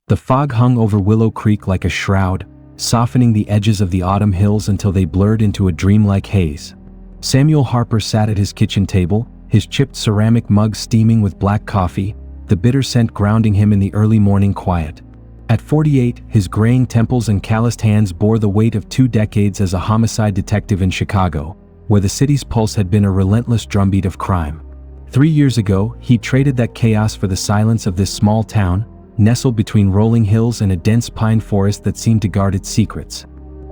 The fog hung over Willow Creek like a shroud, softening the edges of the autumn hills until they blurred into a dreamlike haze. Samuel Harper sat at his kitchen table, his chipped ceramic mug steaming with black coffee, the bitter scent grounding him in the early morning quiet. At 48, his graying temples and calloused hands bore the weight of 2 decades as a homicide detective in Chicago, where the city's pulse had been a relentless drumbeat of crime. 3 years ago, he traded that chaos for the silence of this small town, nestled between rolling hills and a dense pine forest that seemed to guard its secrets.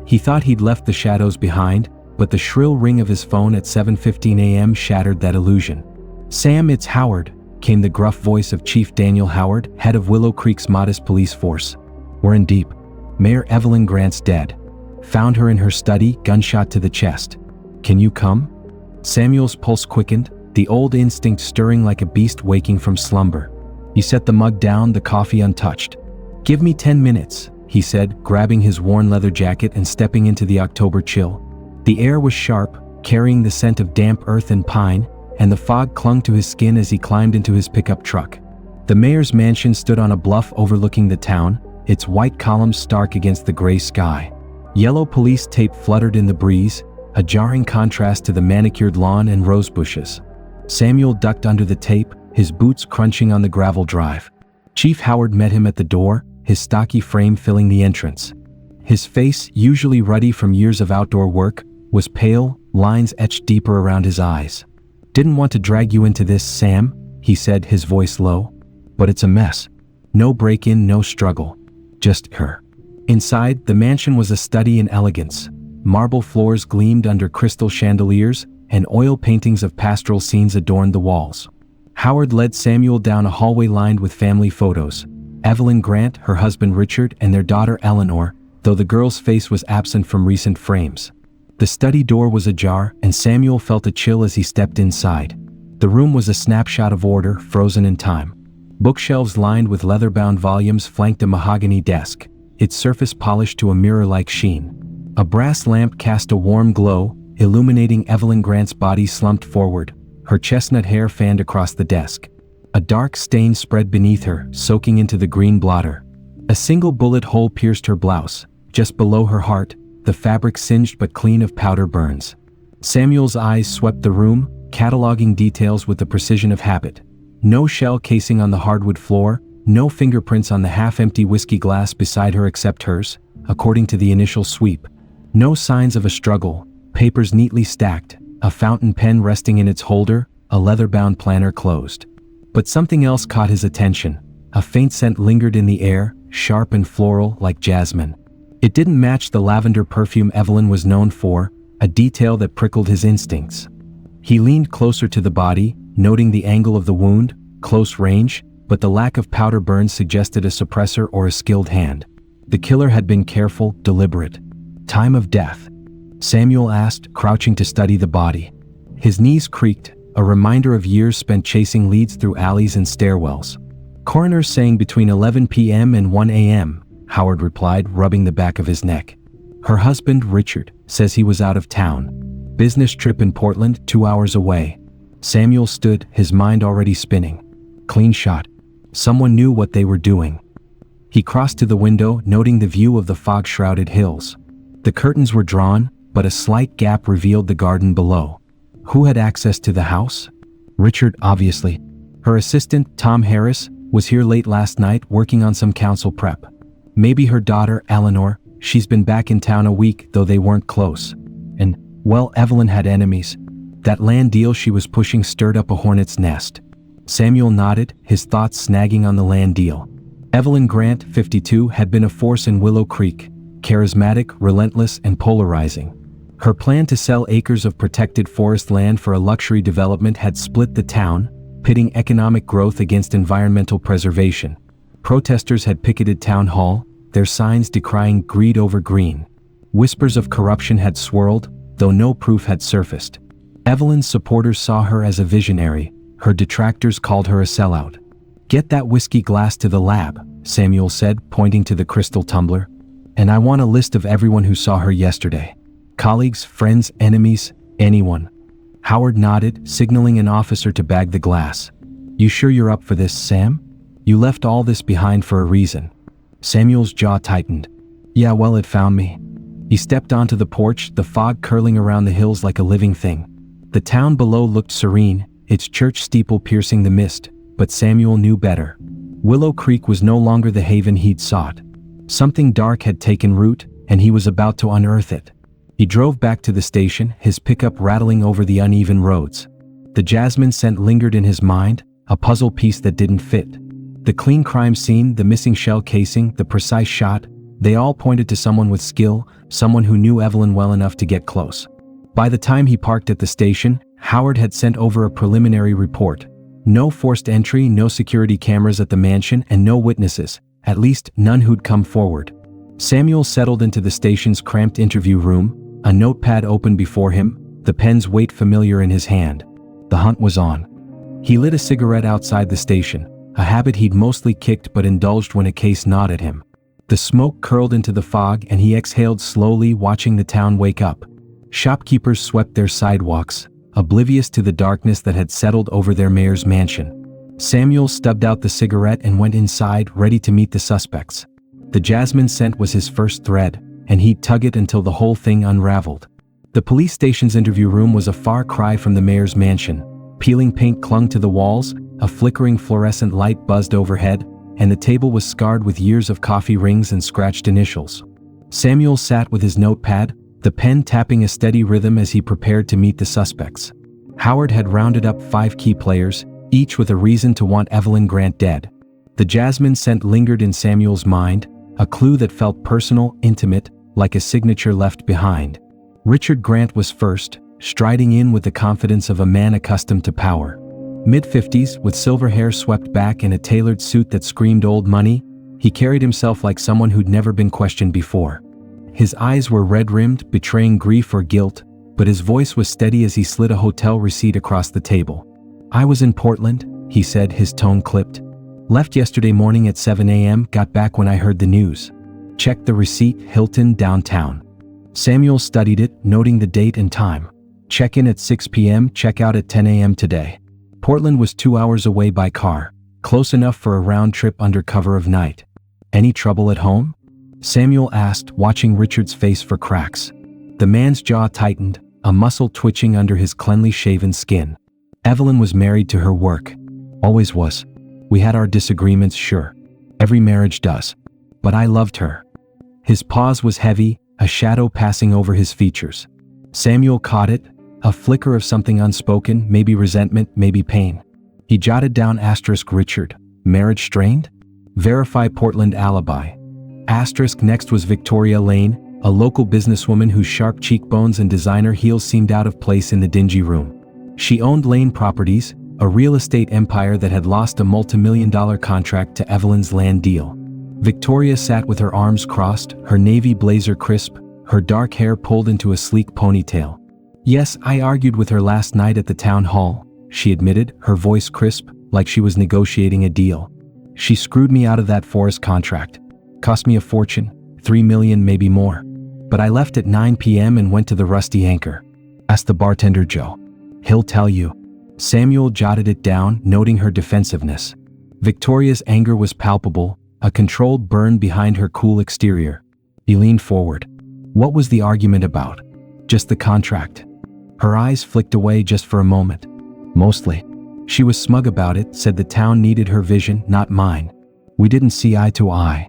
He thought he'd left the shadows behind, but the shrill ring of his phone at 7:15 a.m. shattered that illusion. "Sam, it's Howard," came the gruff voice of Chief Daniel Howard, head of Willow Creek's modest police force. "We're in deep. Mayor Evelyn Grant's dead. Found her in her study, gunshot to the chest. Can you come?" Samuel's pulse quickened, the old instinct stirring like a beast waking from slumber. He set the mug down, the coffee untouched. "Give me 10 minutes, he said, grabbing his worn leather jacket and stepping into the October chill. The air was sharp, carrying the scent of damp earth and pine, and the fog clung to his skin as he climbed into his pickup truck. The mayor's mansion stood on a bluff overlooking the town, its white columns stark against the gray sky. Yellow police tape fluttered in the breeze, a jarring contrast to the manicured lawn and rose bushes. Samuel ducked under the tape, his boots crunching on the gravel drive. Chief Howard met him at the door, his stocky frame filling the entrance. His face, usually ruddy from years of outdoor work, was pale, lines etched deeper around his eyes. "Didn't want to drag you into this, Sam," he said, his voice low. "But it's a mess. No break-in, no struggle. Just her." Inside, the mansion was a study in elegance. Marble floors gleamed under crystal chandeliers, and oil paintings of pastoral scenes adorned the walls. Howard led Samuel down a hallway lined with family photos. Evelyn Grant, her husband Richard, and their daughter Eleanor, though the girl's face was absent from recent frames. The study door was ajar, and Samuel felt a chill as he stepped inside. The room was a snapshot of order, frozen in time. Bookshelves lined with leather-bound volumes flanked a mahogany desk, its surface polished to a mirror-like sheen. A brass lamp cast a warm glow, illuminating Evelyn Grant's body slumped forward, her chestnut hair fanned across the desk. A dark stain spread beneath her, soaking into the green blotter. A single bullet hole pierced her blouse, just below her heart, the fabric singed but clean of powder burns. Samuel's eyes swept the room, cataloging details with the precision of habit. No shell casing on the hardwood floor, no fingerprints on the half-empty whiskey glass beside her except hers, according to the initial sweep. No signs of a struggle, papers neatly stacked, a fountain pen resting in its holder, a leather-bound planner closed. But something else caught his attention. A faint scent lingered in the air, sharp and floral like jasmine. It didn't match the lavender perfume Evelyn was known for, a detail that prickled his instincts. He leaned closer to the body, noting the angle of the wound, close range, but the lack of powder burns suggested a suppressor or a skilled hand. The killer had been careful, deliberate. "Time of death?" Samuel asked, crouching to study the body. His knees creaked, a reminder of years spent chasing leads through alleys and stairwells. "Coroner's saying between 11 p.m. and 1 a.m., Howard replied, rubbing the back of his neck. "Her husband, Richard, says he was out of town. Business trip in Portland, 2 hours away." Samuel stood, his mind already spinning. Clean shot. Someone knew what they were doing. He crossed to the window, noting the view of the fog-shrouded hills. The curtains were drawn, but a slight gap revealed the garden below. Who had access to the house? Richard, obviously. Her assistant, Tom Harris, was here late last night working on some council prep. Maybe her daughter, Eleanor. She's been back in town a week, though they weren't close. And, well, Evelyn had enemies. That land deal she was pushing stirred up a hornet's nest. Samuel nodded, his thoughts snagging on the land deal. Evelyn Grant, 52, had been a force in Willow Creek, charismatic, relentless, and polarizing. Her plan to sell acres of protected forest land for a luxury development had split the town, pitting economic growth against environmental preservation. Protesters had picketed Town Hall, their signs decrying greed over green. Whispers of corruption had swirled, though no proof had surfaced. Evelyn's supporters saw her as a visionary, her detractors called her a sellout. "Get that whiskey glass to the lab," Samuel said, pointing to the crystal tumbler. "And I want a list of everyone who saw her yesterday. Colleagues, friends, enemies, anyone." Howard nodded, signaling an officer to bag the glass. "You sure you're up for this, Sam? You left all this behind for a reason." Samuel's jaw tightened. Yeah, well, it found me. He stepped onto the porch, the fog curling around the hills like a living thing. The town below looked serene, its church steeple piercing the mist, but Samuel knew better. Willow Creek was no longer the haven he'd sought. Something dark had taken root, and he was about to unearth it. He drove back to the station, his pickup rattling over the uneven roads. The jasmine scent lingered in his mind, a puzzle piece that didn't fit. The clean crime scene, the missing shell casing, the precise shot, they all pointed to someone with skill, someone who knew Evelyn well enough to get close. By the time he parked at the station, Howard had sent over a preliminary report. No forced entry, no security cameras at the mansion, and no witnesses, at least none who'd come forward. Samuel settled into the station's cramped interview room, a notepad open before him, the pen's weight familiar in his hand. The hunt was on. He lit a cigarette outside the station, a habit he'd mostly kicked but indulged when a case gnawed at him. The smoke curled into the fog and he exhaled slowly, watching the town wake up. Shopkeepers swept their sidewalks, oblivious to the darkness that had settled over their mayor's mansion. Samuel stubbed out the cigarette and went inside, ready to meet the suspects. The jasmine scent was his first thread, and he'd tug it until the whole thing unraveled. The police station's interview room was a far cry from the mayor's mansion. Peeling paint clung to the walls, a flickering fluorescent light buzzed overhead, and the table was scarred with years of coffee rings and scratched initials. Samuel sat with his notepad, the pen tapping a steady rhythm as he prepared to meet the suspects. Howard had rounded up 5 key players, each with a reason to want Evelyn Grant dead. The jasmine scent lingered in Samuel's mind, a clue that felt personal, intimate, like a signature left behind. Richard Grant was first, striding in with the confidence of a man accustomed to power. Mid-50s, with silver hair swept back and a tailored suit that screamed old money, he carried himself like someone who'd never been questioned before. His eyes were red-rimmed, betraying grief or guilt, but his voice was steady as he slid a hotel receipt across the table. I was in Portland, he said, his tone clipped. Left yesterday morning at 7 a.m., got back when I heard the news. Checked the receipt, Hilton, downtown. Samuel studied it, noting the date and time. Check-in at 6 p.m., check-out at 10 a.m. today. Portland was 2 hours away by car, close enough for a round trip under cover of night. Any trouble at home? Samuel asked, watching Richard's face for cracks. The man's jaw tightened, a muscle twitching under his cleanly shaven skin. Evelyn was married to her work. Always was. We had our disagreements, sure. Every marriage does. But I loved her. His pause was heavy, a shadow passing over his features. Samuel caught it, a flicker of something unspoken, maybe resentment, maybe pain. He jotted down * Richard. Marriage strained? Verify Portland alibi. * next was Victoria Lane, a local businesswoman whose sharp cheekbones and designer heels seemed out of place in the dingy room. She owned Lane Properties, a real estate empire that had lost a multi-million-dollar contract to Evelyn's land deal. Victoria sat with her arms crossed, her navy blazer crisp, her dark hair pulled into a sleek ponytail. Yes, I argued with her last night at the town hall, she admitted, her voice crisp, like she was negotiating a deal. She screwed me out of that forest contract. Cost me a fortune, $3 million, maybe more. But I left at 9 p.m. and went to the Rusty Anchor. Asked the bartender Joe. He'll tell you. Samuel jotted it down, noting her defensiveness. Victoria's anger was palpable, a controlled burn behind her cool exterior. He leaned forward. What was the argument about? Just the contract. Her eyes flicked away just for a moment. Mostly. She was smug about it, said the town needed her vision, not mine. We didn't see eye to eye.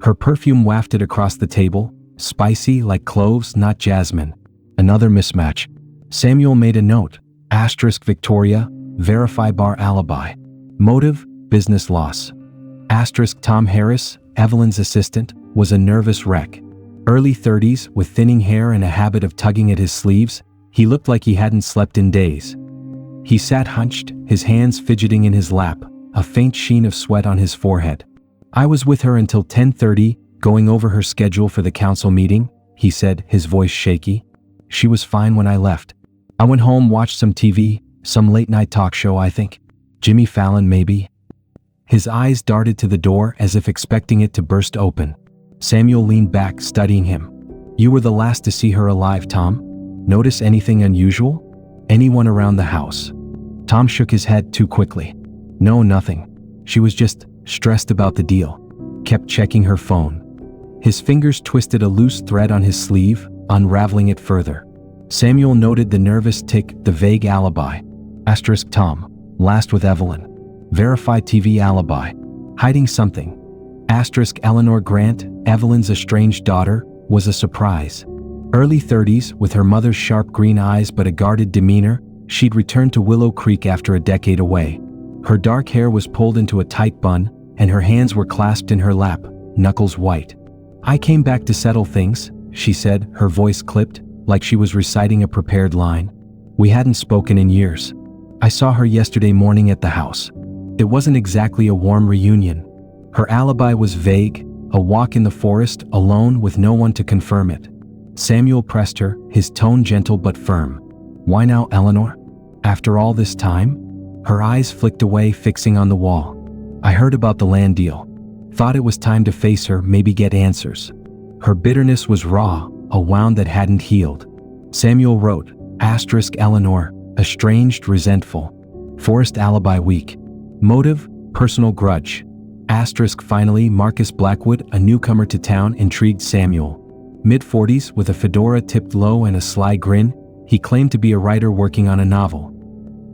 Her perfume wafted across the table, spicy like cloves, not jasmine. Another mismatch. Samuel made a note. * Victoria, verify bar alibi. Motive, business loss. * Tom Harris, Evelyn's assistant, was a nervous wreck. Early 30s, with thinning hair and a habit of tugging at his sleeves, he looked like he hadn't slept in days. He sat hunched, his hands fidgeting in his lap, a faint sheen of sweat on his forehead. I was with her until 10:30, going over her schedule for the council meeting, he said, his voice shaky. She was fine when I left. I went home, watched some TV, some late-night talk show, I think. Jimmy Fallon, maybe. His eyes darted to the door as if expecting it to burst open. Samuel leaned back, studying him. You were the last to see her alive, Tom. Notice anything unusual? Anyone around the house? Tom shook his head too quickly. No, nothing. She was just stressed about the deal. kept checking her phone. His fingers twisted a loose thread on his sleeve, unraveling it further. Samuel noted the nervous tick, the vague alibi. Asterisk Tom, last with Evelyn. Verify TV alibi. Hiding something. Asterisk Eleanor Grant, Evelyn's estranged daughter, was a surprise. Early 30s, with her mother's sharp green eyes but a guarded demeanor, she'd returned to Willow Creek after a decade away. Her dark hair was pulled into a tight bun, and her hands were clasped in her lap, knuckles white. "I came back to settle things," she said, her voice clipped, like she was reciting a prepared line. "We hadn't spoken in years. I saw her yesterday morning at the house. It wasn't exactly a warm reunion. Her alibi was vague, a walk in the forest, alone with no one to confirm it." Samuel pressed her, his tone gentle but firm. "Why now, Eleanor? After all this time?" Her eyes flicked away, fixing on the wall. "I heard about the land deal. Thought it was time to face her, maybe get answers." Her bitterness was raw, a wound that hadn't healed. Samuel wrote, asterisk Eleanor, estranged, resentful. Forest alibi weak. Motive, personal grudge. Asterisk finally, Marcus Blackwood, a newcomer to town, intrigued Samuel. Mid-40s, with a fedora tipped low and a sly grin, he claimed to be a writer working on a novel.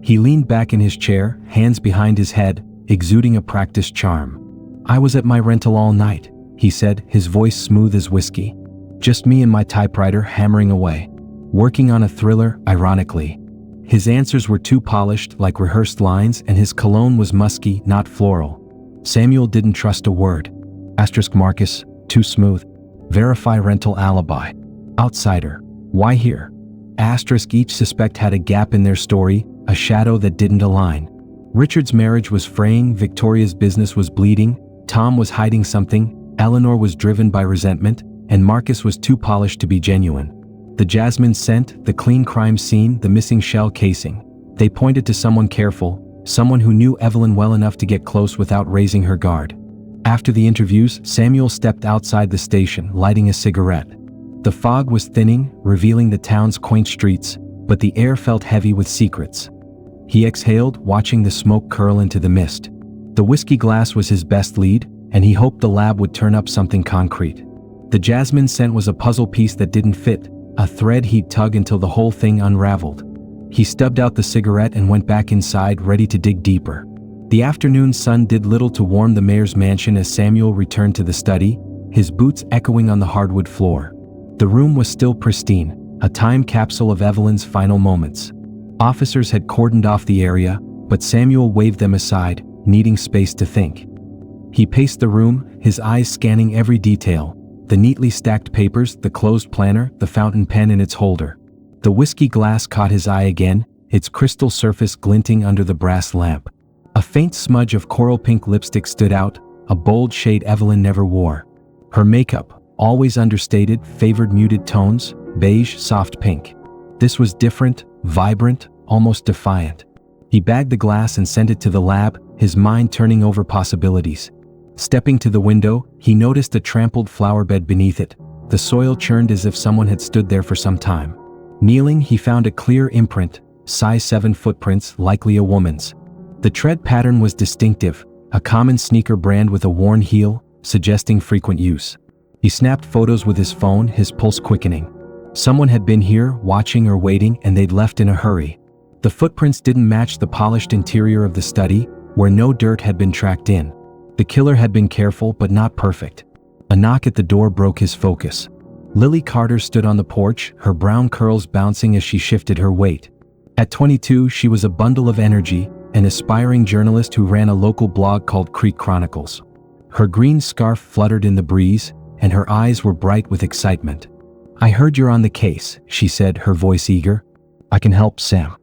He leaned back in his chair, hands behind his head, exuding a practiced charm. "I was at my rental all night," he said, his voice smooth as whiskey. "Just me and my typewriter hammering away. Working on a thriller, ironically." His answers were too polished, like rehearsed lines, and his cologne was musky, not floral. Samuel didn't trust a word. Asterisk Marcus, too smooth. Verify rental alibi. Outsider. Why here? Asterisk each suspect had a gap in their story, a shadow that didn't align. Richard's marriage was fraying, Victoria's business was bleeding, Tom was hiding something, Eleanor was driven by resentment, and Marcus was too polished to be genuine. The jasmine scent, the clean crime scene, the missing shell casing. They pointed to someone careful, someone who knew Evelyn well enough to get close without raising her guard. After the interviews, Samuel stepped outside the station, lighting a cigarette. The fog was thinning, revealing the town's quaint streets, but the air felt heavy with secrets. He exhaled, watching the smoke curl into the mist. The whiskey glass was his best lead, and he hoped the lab would turn up something concrete. The jasmine scent was a puzzle piece that didn't fit, a thread he'd tug until the whole thing unraveled. He stubbed out the cigarette and went back inside, ready to dig deeper. The afternoon sun did little to warm the mayor's mansion as Samuel returned to the study, his boots echoing on the hardwood floor. The room was still pristine, a time capsule of Evelyn's final moments. Officers had cordoned off the area, but Samuel waved them aside, needing space to think. He paced the room, his eyes scanning every detail, the neatly stacked papers, the closed planner, the fountain pen in its holder. The whiskey glass caught his eye again, its crystal surface glinting under the brass lamp. A faint smudge of coral pink lipstick stood out, a bold shade Evelyn never wore. Her makeup, always understated, favored muted tones, beige, soft pink. This was different, vibrant, almost defiant. He bagged the glass and sent it to the lab, his mind turning over possibilities. Stepping to the window, he noticed a trampled flower bed beneath it. The soil churned as if someone had stood there for some time. Kneeling, he found a clear imprint, size 7 footprints, likely a woman's. The tread pattern was distinctive, a common sneaker brand with a worn heel, suggesting frequent use. He snapped photos with his phone, his pulse quickening. Someone had been here, watching or waiting, and they'd left in a hurry. The footprints didn't match the polished interior of the study, where no dirt had been tracked in. The killer had been careful but not perfect. A knock at the door broke his focus. Lily Carter stood on the porch, her brown curls bouncing as she shifted her weight. At 22, she was a bundle of energy, an aspiring journalist who ran a local blog called Creek Chronicles. Her green scarf fluttered in the breeze, and her eyes were bright with excitement. "I heard you're on the case," she said, her voice eager. "I can help, Sam.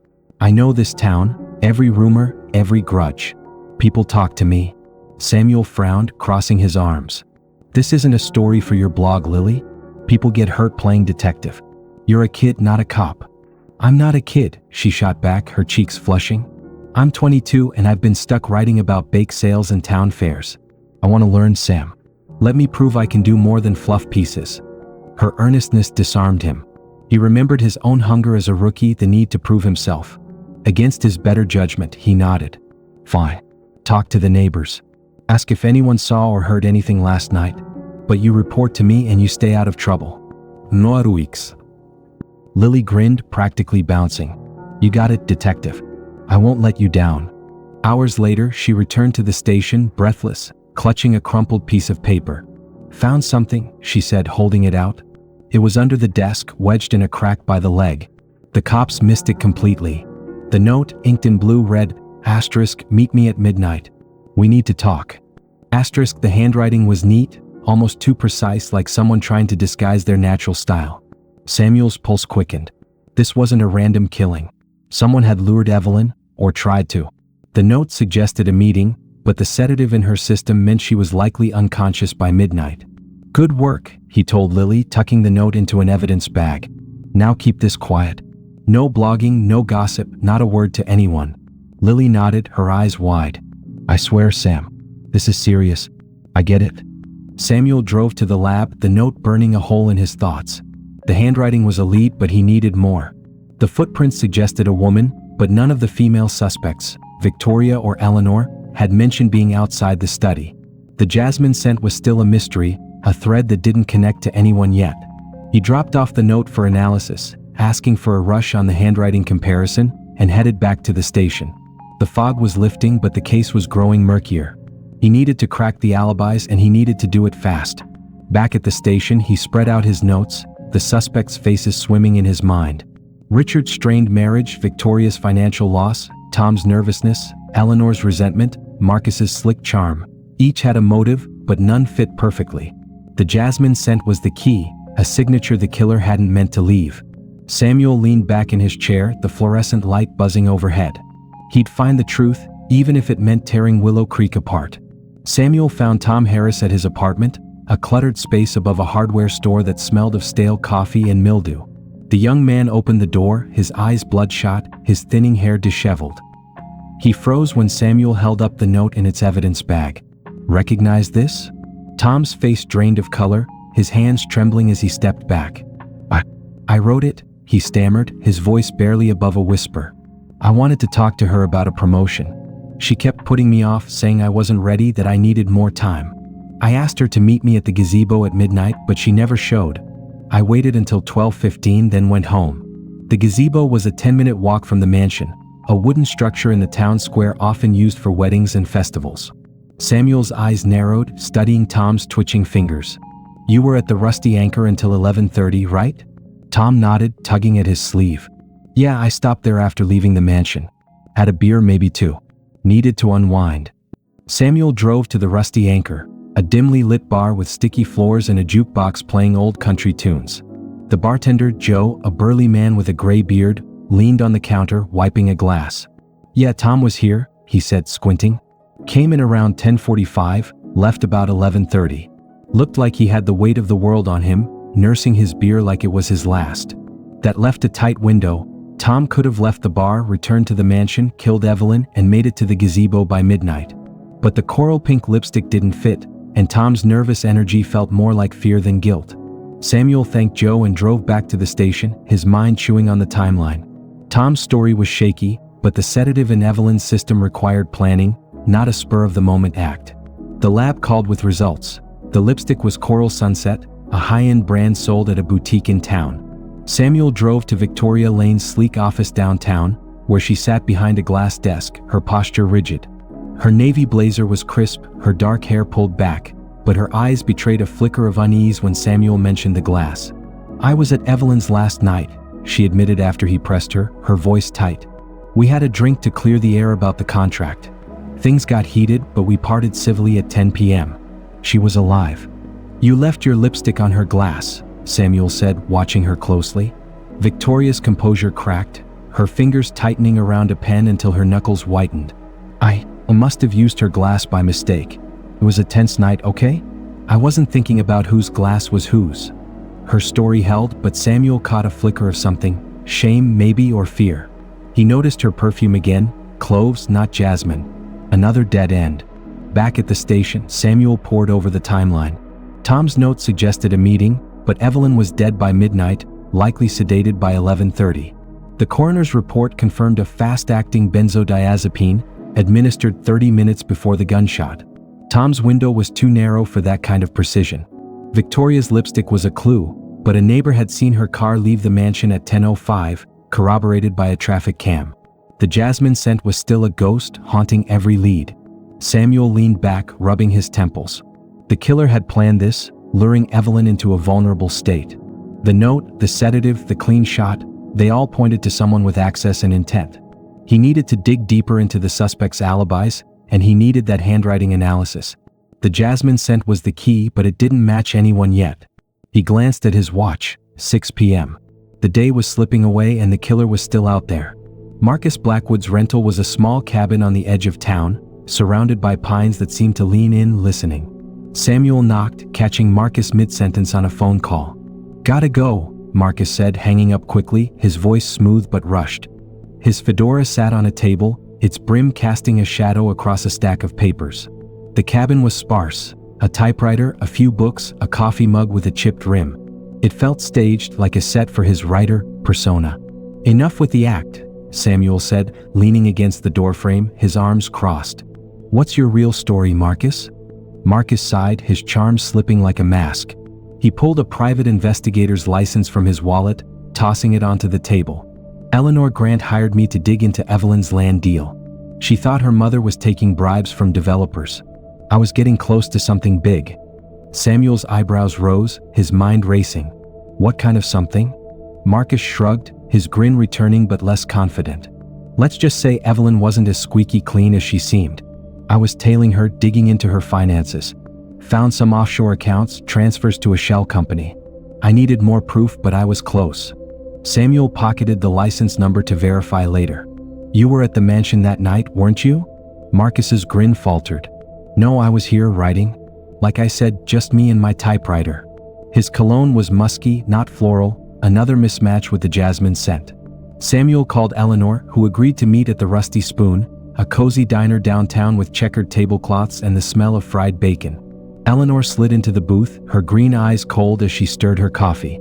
I know this town, every rumor, every grudge. People talk to me." Samuel frowned, crossing his arms. "This isn't a story for your blog, Lily. People get hurt playing detective. You're a kid, not a cop." "I'm not a kid," she shot back, her cheeks flushing. "I'm 22 and I've been stuck writing about bake sales and town fairs. I want to learn, Sam. Let me prove I can do more than fluff pieces." Her earnestness disarmed him. He remembered his own hunger as a rookie, the need to prove himself. Against his better judgment, he nodded. "Fine. Talk to the neighbors." Ask if anyone saw or heard anything last night. But you report to me and you stay out of trouble. No ruix. Lily grinned, practically bouncing. You got it, detective. I won't let you down. Hours later, she returned to the station, breathless, clutching a crumpled piece of paper. Found something, she said, holding it out. It was under the desk, wedged in a crack by the leg. The cops missed it completely. The note, inked in blue, read, asterisk, meet me at midnight. We need to talk. Asterisk, the handwriting was neat, almost too precise, like someone trying to disguise their natural style. Samuel's pulse quickened. This wasn't a random killing. Someone had lured Evelyn, or tried to. The note suggested a meeting, but the sedative in her system meant she was likely unconscious by midnight. Good work, he told Lily, tucking the note into an evidence bag. Now keep this quiet. No blogging, no gossip, not a word to anyone. Lily nodded, her eyes wide. I swear, Sam. This is serious. I get it. Samuel drove to the lab, the note burning a hole in his thoughts. The handwriting was a lead, but he needed more. The footprints suggested a woman, but none of the female suspects, Victoria or Eleanor, had mentioned being outside the study. The jasmine scent was still a mystery, a thread that didn't connect to anyone yet. He dropped off the note for analysis, asking for a rush on the handwriting comparison, and headed back to the station. The fog was lifting, but the case was growing murkier. He needed to crack the alibis, and he needed to do it fast. Back at the station, he spread out his notes, the suspects' faces swimming in his mind. Richard's strained marriage, Victoria's financial loss, Tom's nervousness, Eleanor's resentment, Marcus's slick charm. Each had a motive, but none fit perfectly. The jasmine scent was the key, a signature the killer hadn't meant to leave. Samuel leaned back in his chair, the fluorescent light buzzing overhead. He'd find the truth, even if it meant tearing Willow Creek apart. Samuel found Tom Harris at his apartment, a cluttered space above a hardware store that smelled of stale coffee and mildew. The young man opened the door, his eyes bloodshot, his thinning hair disheveled. He froze when Samuel held up the note in its evidence bag. Recognize this? Tom's face drained of color, his hands trembling as he stepped back. I wrote it, he stammered, his voice barely above a whisper. I wanted to talk to her about a promotion. She kept putting me off, saying I wasn't ready, that I needed more time. I asked her to meet me at the gazebo at midnight, but she never showed. I waited until 12:15, then went home. The gazebo was a 10-minute walk from the mansion, a wooden structure in the town square often used for weddings and festivals. Samuel's eyes narrowed, studying Tom's twitching fingers. You were at the Rusty Anchor until 11:30, right? Tom nodded, tugging at his sleeve. Yeah, I stopped there after leaving the mansion. Had a beer, maybe two. Needed to unwind. Samuel drove to the Rusty Anchor, a dimly lit bar with sticky floors and a jukebox playing old country tunes. The bartender, Joe, a burly man with a gray beard, leaned on the counter, wiping a glass. Yeah, Tom was here, he said, squinting. Came in around 10:45, left about 11:30. Looked like he had the weight of the world on him, nursing his beer like it was his last. That left a tight window. Tom could have left the bar, returned to the mansion, killed Evelyn, and made it to the gazebo by midnight. But the coral pink lipstick didn't fit, and Tom's nervous energy felt more like fear than guilt. Samuel thanked Joe and drove back to the station, his mind chewing on the timeline. Tom's story was shaky, but the sedative in Evelyn's system required planning, not a spur-of-the-moment act. The lab called with results. The lipstick was Coral Sunset, a high-end brand sold at a boutique in town. Samuel drove to Victoria Lane's sleek office downtown, where she sat behind a glass desk, her posture rigid. Her navy blazer was crisp, her dark hair pulled back, but her eyes betrayed a flicker of unease when Samuel mentioned the glass. I was at Evelyn's last night, she admitted after he pressed her, her voice tight. We had a drink to clear the air about the contract. Things got heated, but we parted civilly at 10 p.m. She was alive. You left your lipstick on her glass, Samuel said, watching her closely. Victoria's composure cracked, her fingers tightening around a pen until her knuckles whitened. I must have used her glass by mistake. It was a tense night, okay? I wasn't thinking about whose glass was whose. Her story held, but Samuel caught a flicker of something, shame maybe, or fear. He noticed her perfume again, cloves, not jasmine. Another dead end. Back at the station, Samuel pored over the timeline. Tom's note suggested a meeting, but Evelyn was dead by midnight, likely sedated by 11:30. The coroner's report confirmed a fast-acting benzodiazepine, administered 30 minutes before the gunshot. Tom's window was too narrow for that kind of precision. Victoria's lipstick was a clue, but a neighbor had seen her car leave the mansion at 10:05, corroborated by a traffic cam. The jasmine scent was still a ghost, haunting every lead. Samuel leaned back, rubbing his temples. The killer had planned this, luring Evelyn into a vulnerable state. The note, the sedative, the clean shot, they all pointed to someone with access and intent. He needed to dig deeper into the suspect's alibis, and he needed that handwriting analysis. The jasmine scent was the key, but it didn't match anyone yet. He glanced at his watch, 6 p.m. The day was slipping away and the killer was still out there. Marcus Blackwood's rental was a small cabin on the edge of town, surrounded by pines that seemed to lean in, listening. Samuel knocked, catching Marcus mid-sentence on a phone call. "Gotta go," Marcus said, hanging up quickly, his voice smooth but rushed. His fedora sat on a table, its brim casting a shadow across a stack of papers. The cabin was sparse: a typewriter, a few books, a coffee mug with a chipped rim. It felt staged, like a set for his writer persona. "Enough with the act," Samuel said, leaning against the doorframe, his arms crossed. "What's your real story, Marcus?" Marcus sighed, his charm slipping like a mask. He pulled a private investigator's license from his wallet, tossing it onto the table. "Eleanor Grant hired me to dig into Evelyn's land deal. She thought her mother was taking bribes from developers. I was getting close to something big." Samuel's eyebrows rose, his mind racing. "What kind of something?" Marcus shrugged, his grin returning but less confident. "Let's just say Evelyn wasn't as squeaky clean as she seemed. I was tailing her, digging into her finances. Found some offshore accounts, transfers to a shell company. I needed more proof, but I was close." Samuel pocketed the license number to verify later. "You were at the mansion that night, weren't you?" Marcus's grin faltered. "No, I was here writing. Like I said, just me and my typewriter." His cologne was musky, not floral, another mismatch with the jasmine scent. Samuel called Eleanor, who agreed to meet at the Rusty Spoon, a cozy diner downtown with checkered tablecloths and the smell of fried bacon. Eleanor slid into the booth, her green eyes cold as she stirred her coffee.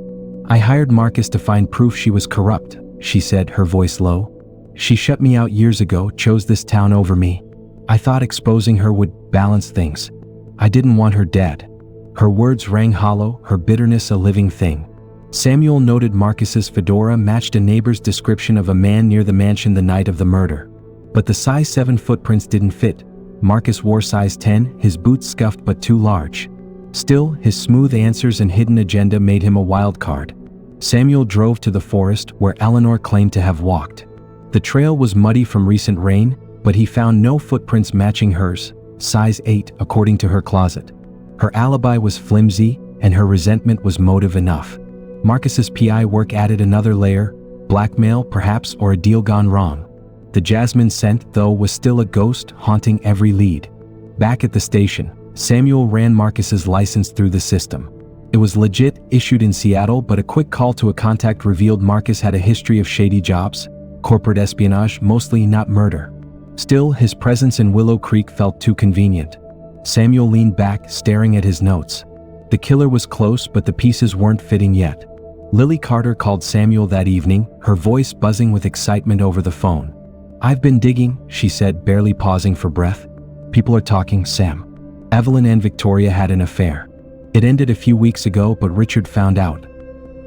"I hired Marcus to find proof she was corrupt," she said, her voice low. "She shut me out years ago, chose this town over me. I thought exposing her would balance things. I didn't want her dead." Her words rang hollow, her bitterness a living thing. Samuel noted Marcus's fedora matched a neighbor's description of a man near the mansion the night of the murder. But the size 7 footprints didn't fit. Marcus wore size 10, his boots scuffed but too large. Still, his smooth answers and hidden agenda made him a wild card. Samuel drove to the forest where Eleanor claimed to have walked. The trail was muddy from recent rain, but he found no footprints matching hers, size 8 according to her closet. Her alibi was flimsy, and her resentment was motive enough. Marcus's PI work added another layer: blackmail perhaps, or a deal gone wrong. The jasmine scent, though, was still a ghost, haunting every lead. Back at the station, Samuel ran Marcus's license through the system. It was legit, issued in Seattle, but a quick call to a contact revealed Marcus had a history of shady jobs, corporate espionage, mostly not murder. Still, his presence in Willow Creek felt too convenient. Samuel leaned back, staring at his notes. The killer was close, but the pieces weren't fitting yet. Lily Carter called Samuel that evening, her voice buzzing with excitement over the phone. "I've been digging," she said, barely pausing for breath. "People are talking, Sam. Evelyn and Victoria had an affair. It ended a few weeks ago, but Richard found out.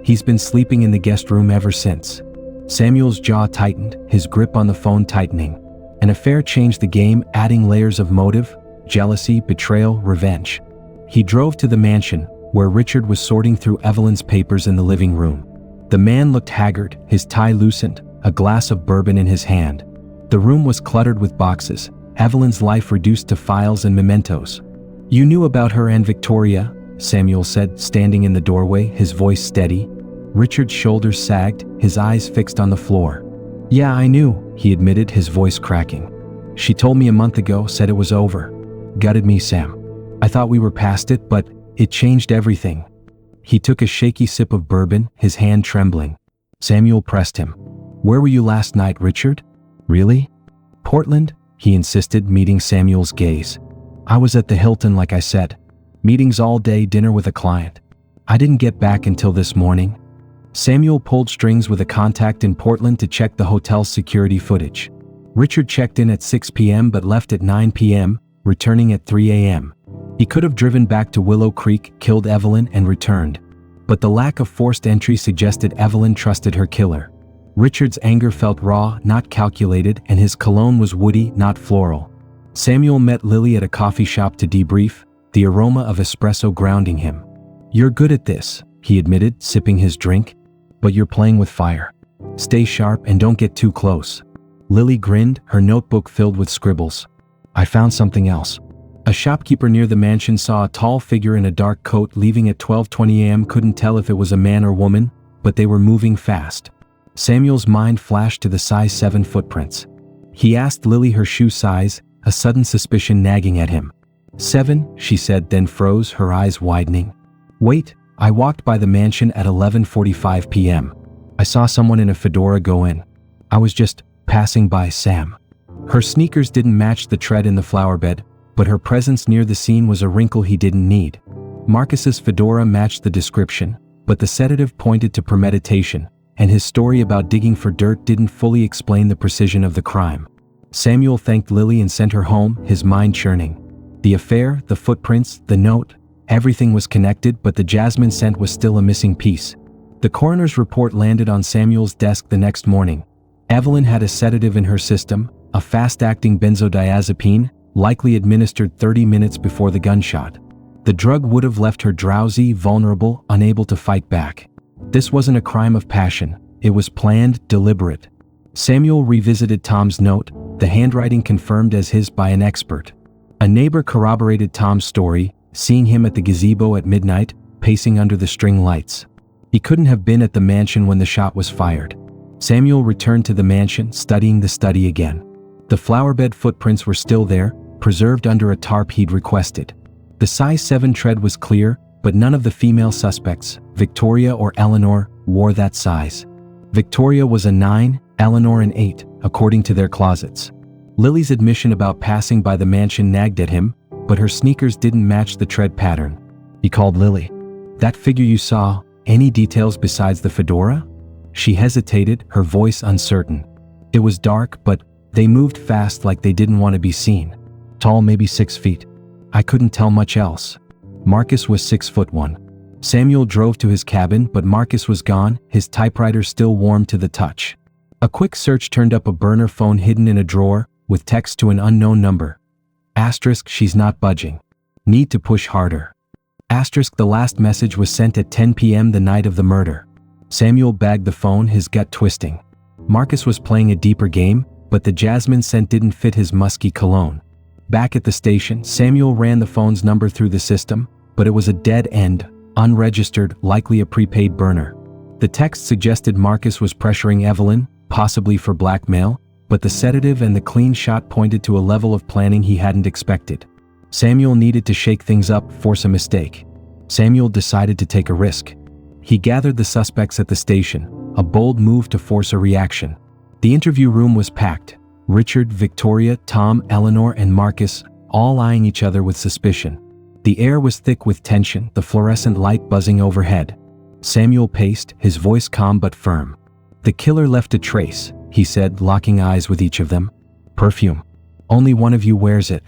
He's been sleeping in the guest room ever since." Samuel's jaw tightened, his grip on the phone tightening. An affair changed the game, adding layers of motive: jealousy, betrayal, revenge. He drove to the mansion, where Richard was sorting through Evelyn's papers in the living room. The man looked haggard, his tie loosened, a glass of bourbon in his hand. The room was cluttered with boxes, Evelyn's life reduced to files and mementos. "You knew about her and Victoria," Samuel said, standing in the doorway, his voice steady. Richard's shoulders sagged, his eyes fixed on the floor. "Yeah, I knew," he admitted, his voice cracking. "She told me a month ago, said it was over. Gutted me, Sam. I thought we were past it, but it changed everything." He took a shaky sip of bourbon, his hand trembling. Samuel pressed him. "Where were you last night, Richard?" "Really?" "Portland?" he insisted, meeting Samuel's gaze. "I was at the Hilton, like I said. Meetings all day, dinner with a client. I didn't get back until this morning." Samuel pulled strings with a contact in Portland to check the hotel's security footage. Richard checked in at 6 p.m. but left at 9 p.m., returning at 3 a.m. He could have driven back to Willow Creek, killed Evelyn, and returned. But the lack of forced entry suggested Evelyn trusted her killer. Richard's anger felt raw, not calculated, and his cologne was woody, not floral. Samuel met Lily at a coffee shop to debrief, the aroma of espresso grounding him. "You're good at this," he admitted, sipping his drink. "But you're playing with fire. Stay sharp and don't get too close." Lily grinned, her notebook filled with scribbles. "I found something else." A shopkeeper near the mansion saw a tall figure in a dark coat leaving at 12:20 a.m. Couldn't tell if it was a man or woman, but they were moving fast. Samuel's mind flashed to the size 7 footprints. He asked Lily her shoe size, a sudden suspicion nagging at him. 7, she said, then froze, her eyes widening. "Wait, I walked by the mansion at 11:45 p.m. I saw someone in a fedora go in. I was just passing by, Sam." Her sneakers didn't match the tread in the flower bed, but her presence near the scene was a wrinkle he didn't need. Marcus's fedora matched the description, but the sedative pointed to premeditation, and his story about digging for dirt didn't fully explain the precision of the crime. Samuel thanked Lily and sent her home, his mind churning. The affair, the footprints, the note, everything was connected, but the jasmine scent was still a missing piece. The coroner's report landed on Samuel's desk the next morning. Evelyn had a sedative in her system, a fast-acting benzodiazepine, likely administered 30 minutes before the gunshot. The drug would have left her drowsy, vulnerable, unable to fight back. This wasn't a crime of passion. It was planned, deliberate. Samuel revisited Tom's note, the handwriting confirmed as his by an expert. A neighbor corroborated Tom's story, seeing him at the gazebo at midnight, pacing under the string lights. He couldn't have been at the mansion when the shot was fired. Samuel returned to the mansion, studying the study again. The flowerbed footprints were still there, preserved under a tarp he'd requested. The size 7 tread was clear, but none of the female suspects, Victoria or Eleanor, wore that size. Victoria was a 9, Eleanor an 8, according to their closets. Lily's admission about passing by the mansion nagged at him, but her sneakers didn't match the tread pattern. He called Lily. "That figure you saw, any details besides the fedora?" She hesitated, her voice uncertain. "It was dark, but they moved fast like they didn't want to be seen. Tall, maybe 6 feet. I couldn't tell much else." Marcus was 6'1". Samuel drove to his cabin, but Marcus was gone, his typewriter still warm to the touch. A quick search turned up a burner phone hidden in a drawer, with text to an unknown number. Asterisk, she's not budging. Need to push harder. Asterisk, the last message was sent at 10 p.m. the night of the murder. Samuel bagged the phone, his gut twisting. Marcus was playing a deeper game, but the jasmine scent didn't fit his musky cologne. Back at the station, Samuel ran the phone's number through the system, but it was a dead end, unregistered, likely a prepaid burner. The text suggested Marcus was pressuring Evelyn, possibly for blackmail, but the sedative and the clean shot pointed to a level of planning he hadn't expected. Samuel needed to shake things up, force a mistake. Samuel decided to take a risk. He gathered the suspects at the station, a bold move to force a reaction. The interview room was packed. Richard, Victoria, Tom, Eleanor, and Marcus, all eyeing each other with suspicion. The air was thick with tension, the fluorescent light buzzing overhead. Samuel paced, his voice calm but firm. "The killer left a trace," he said, locking eyes with each of them. "Perfume. Only one of you wears it."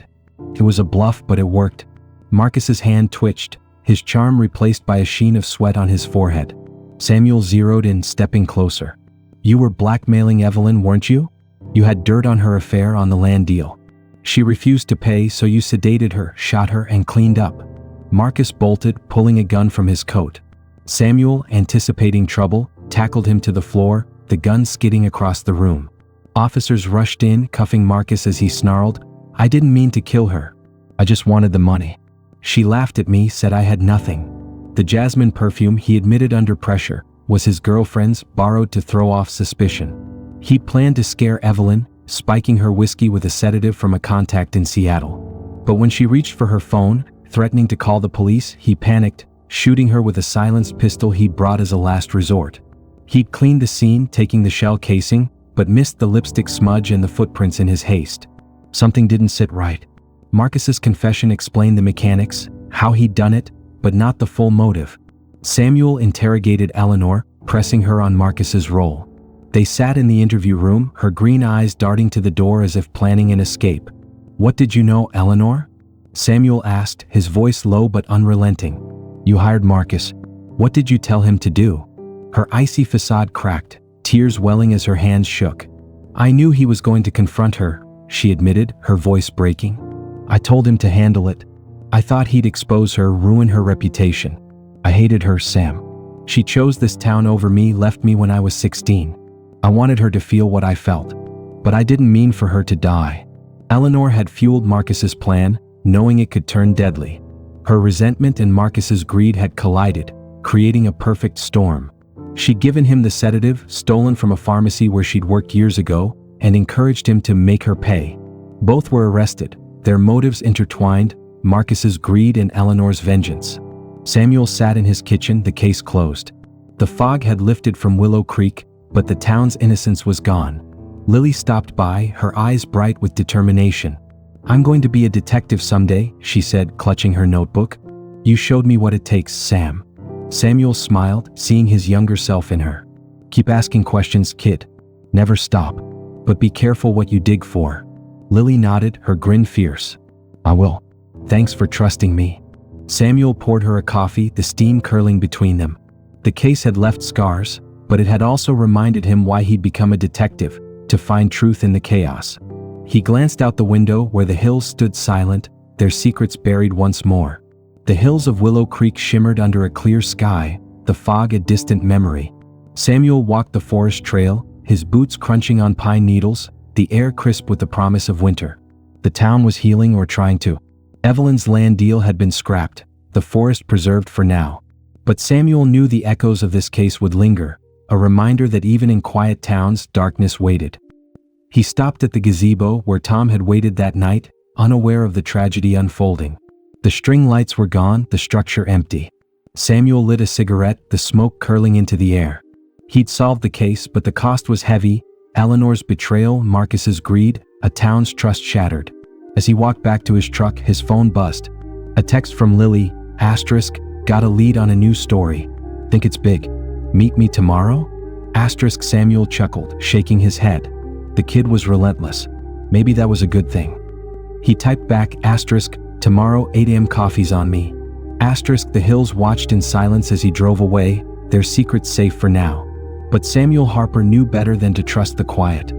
It was a bluff, but it worked. Marcus's hand twitched, his charm replaced by a sheen of sweat on his forehead. Samuel zeroed in, stepping closer. "You were blackmailing Evelyn, weren't you? You had dirt on her affair on the land deal. She refused to pay, so you sedated her, shot her, and cleaned up." Marcus bolted, pulling a gun from his coat. Samuel, anticipating trouble, tackled him to the floor, the gun skidding across the room. Officers rushed in, cuffing Marcus as he snarled, "I didn't mean to kill her. I just wanted the money. She laughed at me, said I had nothing." The jasmine perfume, he admitted under pressure, was his girlfriend's, borrowed to throw off suspicion. He planned to scare Evelyn, spiking her whiskey with a sedative from a contact in Seattle. But when she reached for her phone, threatening to call the police, he panicked, shooting her with a silenced pistol he'd brought as a last resort. He'd cleaned the scene, taking the shell casing, but missed the lipstick smudge and the footprints in his haste. Something didn't sit right. Marcus's confession explained the mechanics, how he'd done it, but not the full motive. Samuel interrogated Eleanor, pressing her on Marcus's role. They sat in the interview room, her green eyes darting to the door as if planning an escape. "What did you know, Eleanor?" Samuel asked, his voice low but unrelenting. "You hired Marcus. What did you tell him to do?" Her icy facade cracked, tears welling as her hands shook. "I knew he was going to confront her," she admitted, her voice breaking. "I told him to handle it. I thought he'd expose her, ruin her reputation. I hated her, Sam. She chose this town over me, left me when I was 16. I wanted her to feel what I felt. But I didn't mean for her to die." Eleanor had fueled Marcus's plan, knowing it could turn deadly. Her resentment and Marcus's greed had collided, creating a perfect storm. She'd given him the sedative, stolen from a pharmacy where she'd worked years ago, and encouraged him to make her pay. Both were arrested, their motives intertwined, Marcus's greed and Eleanor's vengeance. Samuel sat in his kitchen, the case closed. The fog had lifted from Willow Creek, but the town's innocence was gone. Lily stopped by, her eyes bright with determination. "I'm going to be a detective someday," she said, clutching her notebook. "You showed me what it takes, Sam." Samuel smiled, seeing his younger self in her. "Keep asking questions, kid. Never stop. But be careful what you dig for." Lily nodded, her grin fierce. "I will. Thanks for trusting me." Samuel poured her a coffee, the steam curling between them. The case had left scars, but it had also reminded him why he'd become a detective, to find truth in the chaos. He glanced out the window where the hills stood silent, their secrets buried once more. The hills of Willow Creek shimmered under a clear sky, the fog a distant memory. Samuel walked the forest trail, his boots crunching on pine needles, the air crisp with the promise of winter. The town was healing, or trying to. Evelyn's land deal had been scrapped, the forest preserved for now. But Samuel knew the echoes of this case would linger, a reminder that even in quiet towns, darkness waited. He stopped at the gazebo where Tom had waited that night, unaware of the tragedy unfolding. The string lights were gone, the structure empty. Samuel lit a cigarette, the smoke curling into the air. He'd solved the case, but the cost was heavy: Eleanor's betrayal, Marcus's greed, a town's trust shattered. As he walked back to his truck, his phone buzzed. A text from Lily, asterisk, "Got a lead on a new story. Think it's big. Meet me tomorrow?" Asterisk. Samuel chuckled, shaking his head. The kid was relentless. Maybe that was a good thing. He typed back, asterisk, "Tomorrow 8 a.m. coffee's on me." Asterisk. The hills watched in silence as he drove away, their secrets safe for now. But Samuel Harper knew better than to trust the quiet.